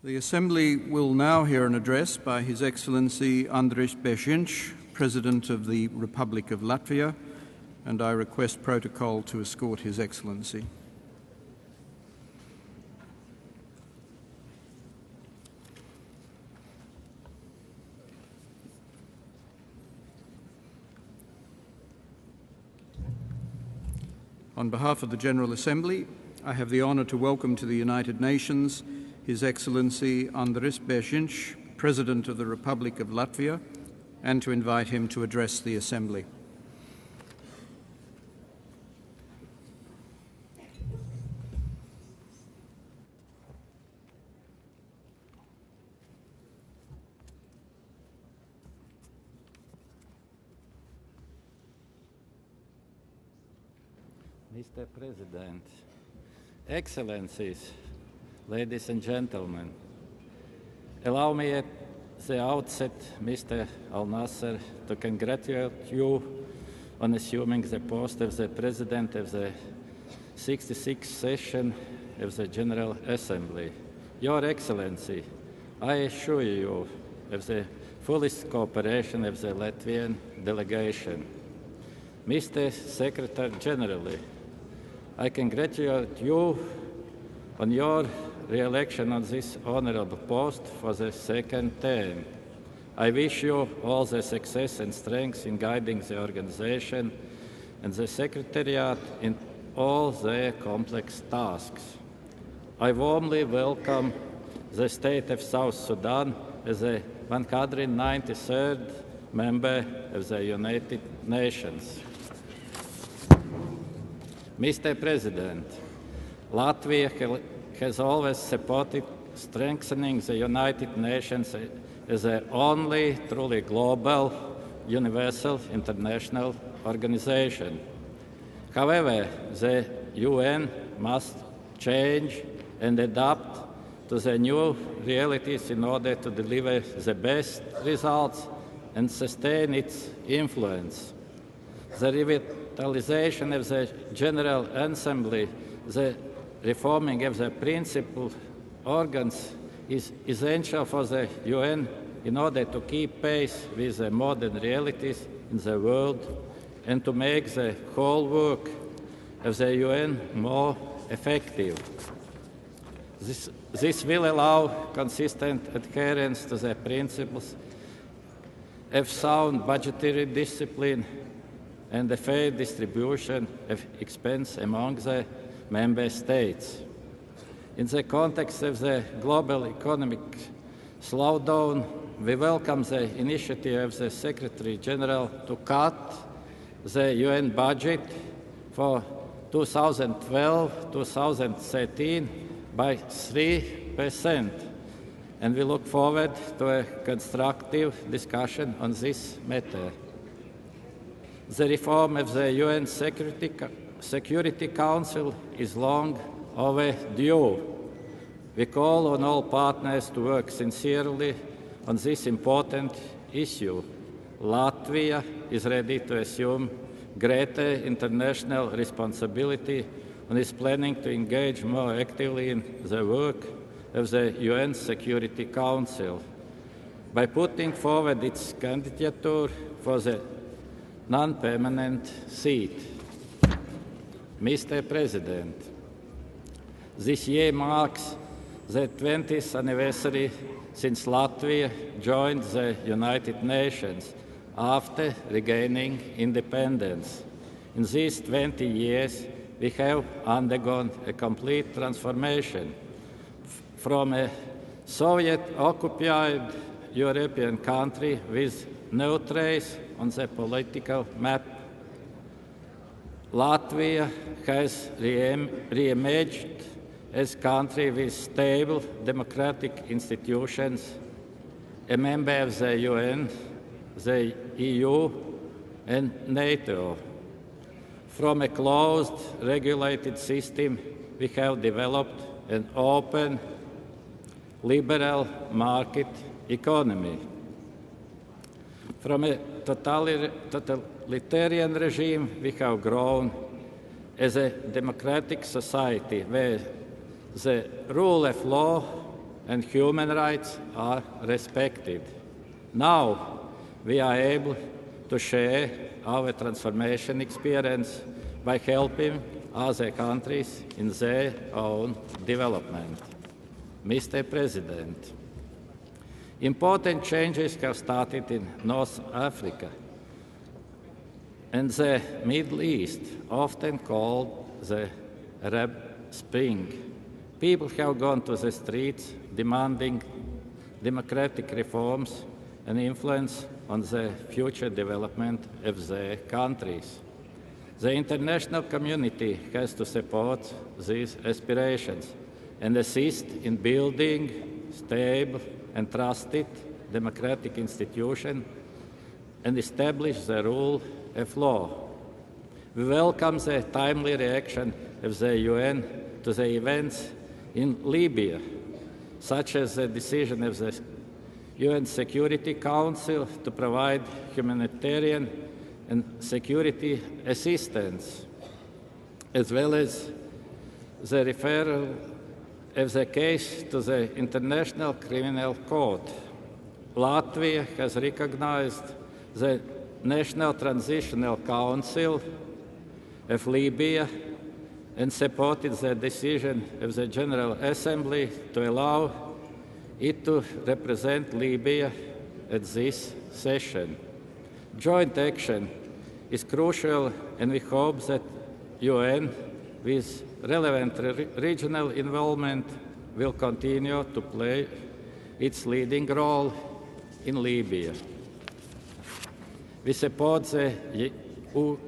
The Assembly will now hear an address by His Excellency Andra Bērziņš, President of the Republic of Latvia, and I request protocol to escort His Excellency. On behalf of the General Assembly, I have the honour to welcome to the United Nations His Excellency Andra Bērziņš, President of the Republic of Latvia, and to invite him to address the Assembly. Mr. President, Excellencies, ladies and gentlemen, allow me at the outset, Mr. Al-Nasser, to congratulate you on assuming the post of the President of the 66th session of the General Assembly. Your Excellency, I assure you of the fullest cooperation of the Latvian delegation. Mr. Secretary General, I congratulate you on your re-election on this honourable post for the second term. I wish you all the success and strength in guiding the organisation and the Secretariat in all their complex tasks. I warmly welcome the State of South Sudan as the 193rd member of the United Nations. Mr. President, Latvia has always supported strengthening the United Nations as the only truly global, universal international organization. However, the UN must change and adapt to the new realities in order to deliver the best results and sustain its influence. The revitalization of the General Assembly, the reforming of the principal organs is essential for the UN in order to keep pace with the modern realities in the world and to make the whole work of the UN more effective. This will allow consistent adherence to the principles of sound budgetary discipline and the fair distribution of expense among the member states. In the context of the global economic slowdown, we welcome the initiative of the Secretary General to cut the UN budget for 2012-2013 by 3%, and we look forward to a constructive discussion on this matter. The reform of the UN Security Council is long overdue. We call on all partners to work sincerely on this important issue. Latvia is ready to assume greater international responsibility and is planning to engage more actively in the work of the UN Security Council by putting forward its candidature for the non-permanent seat. Mr. President, this year marks the 20th anniversary since Latvia joined the United Nations after regaining independence. In these 20 years, we have undergone a complete transformation from a Soviet-occupied European country with no trace on the political map. Latvia has re-emerged as a country with stable democratic institutions, a member of the UN, the EU, and NATO. From a closed, regulated system, we have developed an open, liberal market economy. From a totalitarian regime, we have grown as a democratic society where the rule of law and human rights are respected. Now we are able to share our transformation experience by helping other countries in their own development. Mr. President, important changes have started in North Africa and the Middle East, often called the Arab Spring. People have gone to the streets demanding democratic reforms and influence on the future development of their countries. The international community has to support these aspirations and assist in building stable and trusted democratic institutions and establish the rule of law. We welcome the timely reaction of the UN to the events in Libya, such as the decision of the UN Security Council to provide humanitarian and security assistance, as well as the referral of the case to the International Criminal Court. Latvia has recognized the National Transitional Council of Libya and supported the decision of the General Assembly to allow it to represent Libya at this session. Joint action is crucial, and we hope that UN, with relevant regional involvement, will continue to play its leading role in Libya. We support the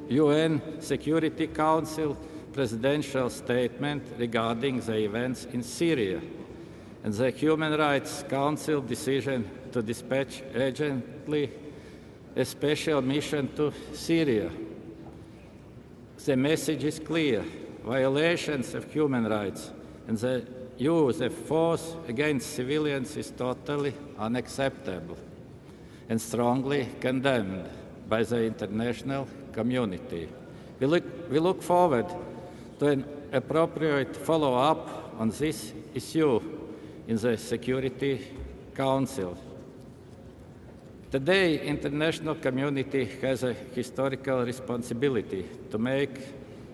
UN Security Council presidential statement regarding the events in Syria and the Human Rights Council decision to dispatch urgently a special mission to Syria. The message is clear. Violations of human rights and the use of force against civilians is totally unacceptable and strongly condemned by the international community. We look forward to an appropriate follow-up on this issue in the Security Council. Today, the international community has a historical responsibility to make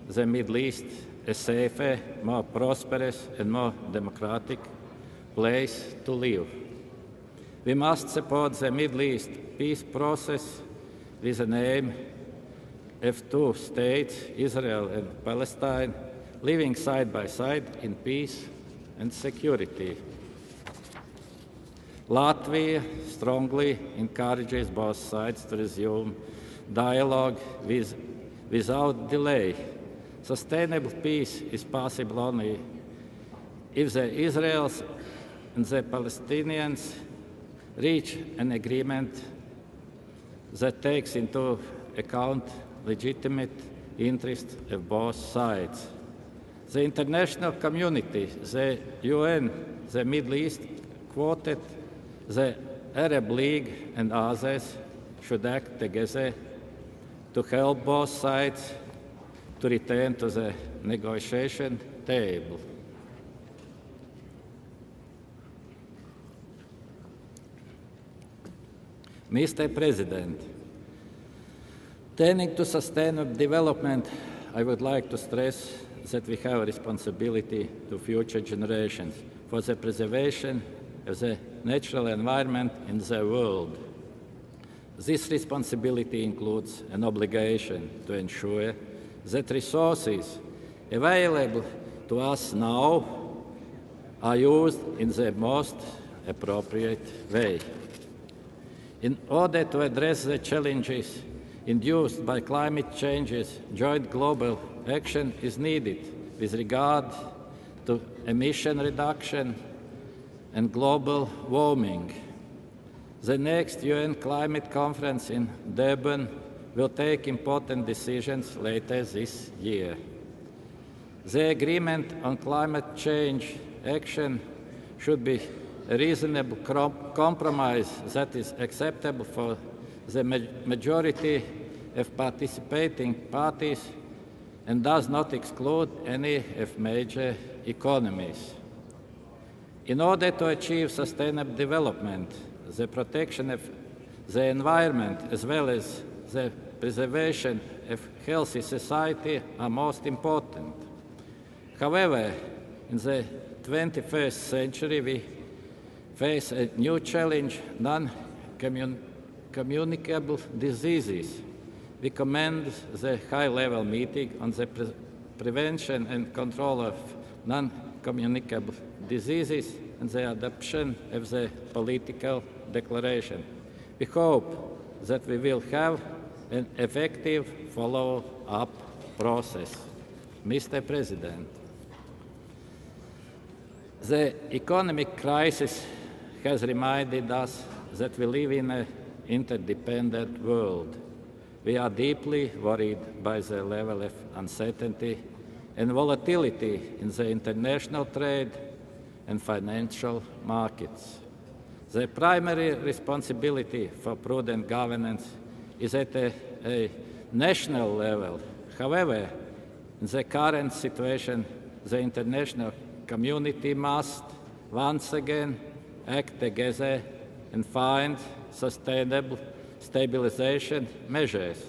the Middle East a safer, more prosperous, and more democratic place to live. We must support the Middle East peace process with an aim of two states, Israel and Palestine, living side by side in peace and security. Latvia strongly encourages both sides to resume dialogue without delay. Sustainable peace is possible only if the Israelis and the Palestinians reach an agreement that takes into account legitimate interests of both sides. The international community, the UN, the Middle East Quartet, the Arab League and others should act together to help both sides to return to the negotiation table. Mr. President, turning to sustainable development, I would like to stress that we have a responsibility to future generations for the preservation of the natural environment in the world. This responsibility includes an obligation to ensure that resources available to us now are used in the most appropriate way. In order to address the challenges induced by climate changes, joint global action is needed with regard to emission reduction and global warming. The next UN climate conference in Durban will take important decisions later this year. The agreement on climate change action should be a reasonable compromise that is acceptable for the majority of participating parties and does not exclude any of major economies. In order to achieve sustainable development, the protection of the environment as well as the preservation of healthy society are most important. However, in the 21st century, we face a new challenge, non-communicable diseases. We commend the high-level meeting on the prevention and control of non-communicable diseases and the adoption of the political declaration. We hope that we will have an effective follow-up process. Mr. President, the economic crisis has reminded us that we live in an interdependent world. We are deeply worried by the level of uncertainty and volatility in the international trade and financial markets. The primary responsibility for prudent governance is at a national level. However, in the current situation, the international community must once again act together and find sustainable stabilization measures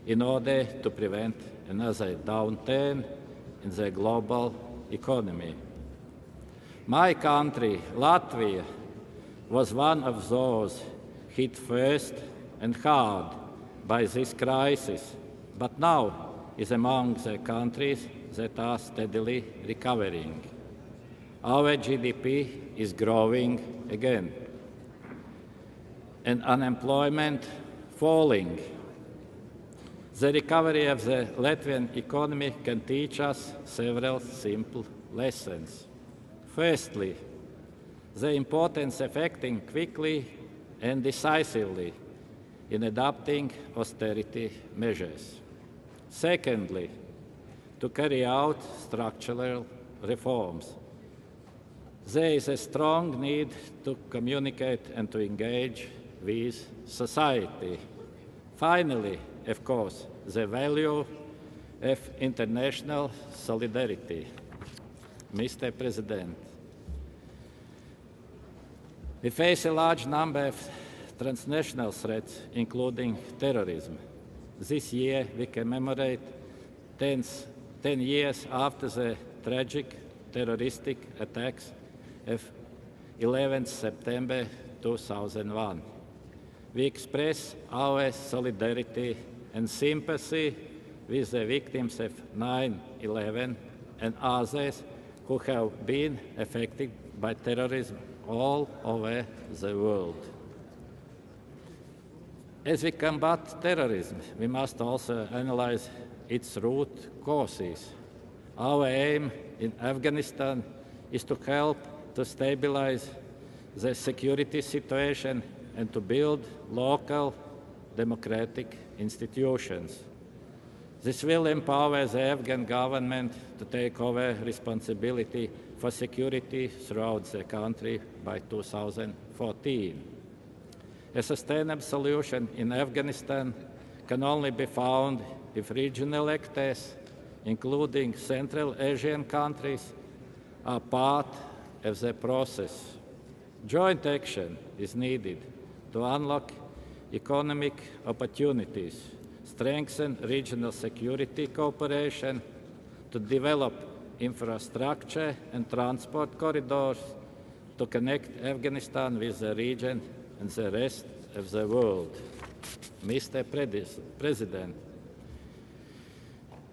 in order to prevent another downturn in the global economy. My country, Latvia, was one of those hit first and hard by this crisis, but now is among the countries that are steadily recovering. Our GDP is growing again, and unemployment falling. The recovery of the Latvian economy can teach us several simple lessons. Firstly, the importance of acting quickly and decisively in adopting austerity measures. Secondly, to carry out structural reforms. There is a strong need to communicate and to engage with society. Finally, of course, the value of international solidarity. Mr. President, we face a large number of transnational threats, including terrorism. This year, we commemorate 10 years after the tragic terroristic attacks of 11 September 2001. We express our solidarity and sympathy with the victims of 9/11 and others who have been affected by terrorism all over the world. As we combat terrorism, we must also analyze its root causes. Our aim in Afghanistan is to help to stabilize the security situation and to build local democratic institutions. This will empower the Afghan government to take over responsibility for security throughout the country by 2014. A sustainable solution in Afghanistan can only be found if regional actors, including Central Asian countries, are part of the process. Joint action is needed to unlock economic opportunities, strengthen regional security cooperation, to develop infrastructure and transport corridors to connect Afghanistan with the region and the rest of the world. Mr. President,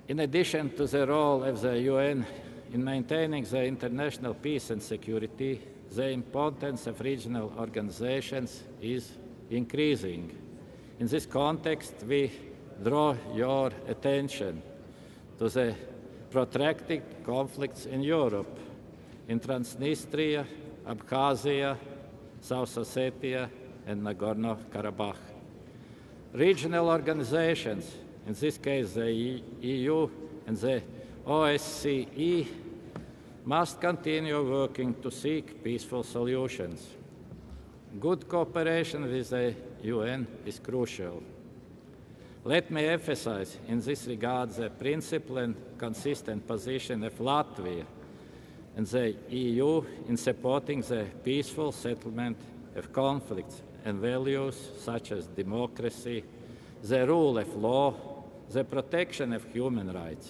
in addition to the role of the UN in maintaining the international peace and security, the importance of regional organizations is increasing. In this context, we draw your attention to the protracted conflicts in Europe, in Transnistria, Abkhazia, South Ossetia, and Nagorno-Karabakh. Regional organizations, in this case the EU and the OSCE, must continue working to seek peaceful solutions. Good cooperation with the UN is crucial. Let me emphasize in this regard the principled and consistent position of Latvia and the EU in supporting the peaceful settlement of conflicts and values such as democracy, the rule of law, the protection of human rights.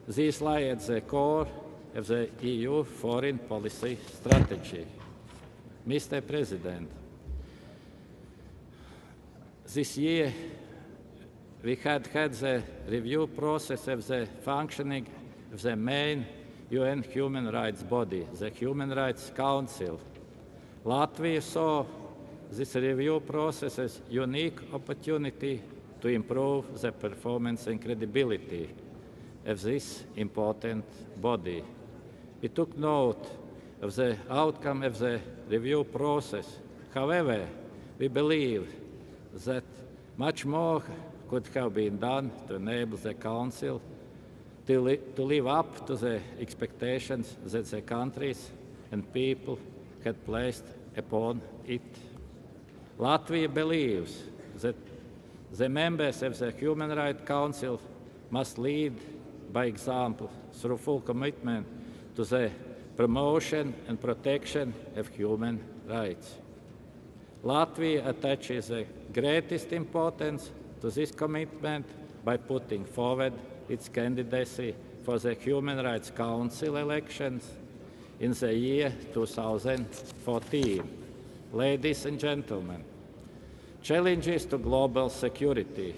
These lie at the core of the EU foreign policy strategy. Mr. President, this year we had the review process of the functioning of the main UN human rights body, the Human Rights Council. Latvia saw this review process as a unique opportunity to improve the performance and credibility of this important body. We took note of the outcome of the review process. However, we believe that much more could have been done to enable the Council to live up to the expectations that the countries and people had placed upon it. Latvia believes that the members of the Human Rights Council must lead by example through full commitment to the promotion and protection of human rights. Latvia attaches the greatest importance to this commitment by putting forward its candidacy for the Human Rights Council elections in the year 2014. Ladies and gentlemen, challenges to global security,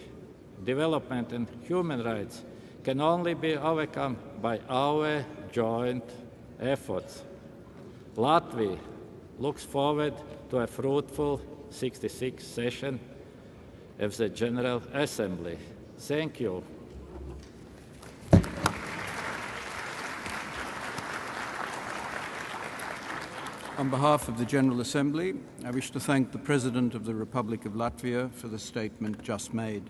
development and human rights can only be overcome by our joint efforts. Latvia looks forward to a fruitful 66th session of the General Assembly. Thank you. On behalf of the General Assembly, I wish to thank the President of the Republic of Latvia for the statement just made.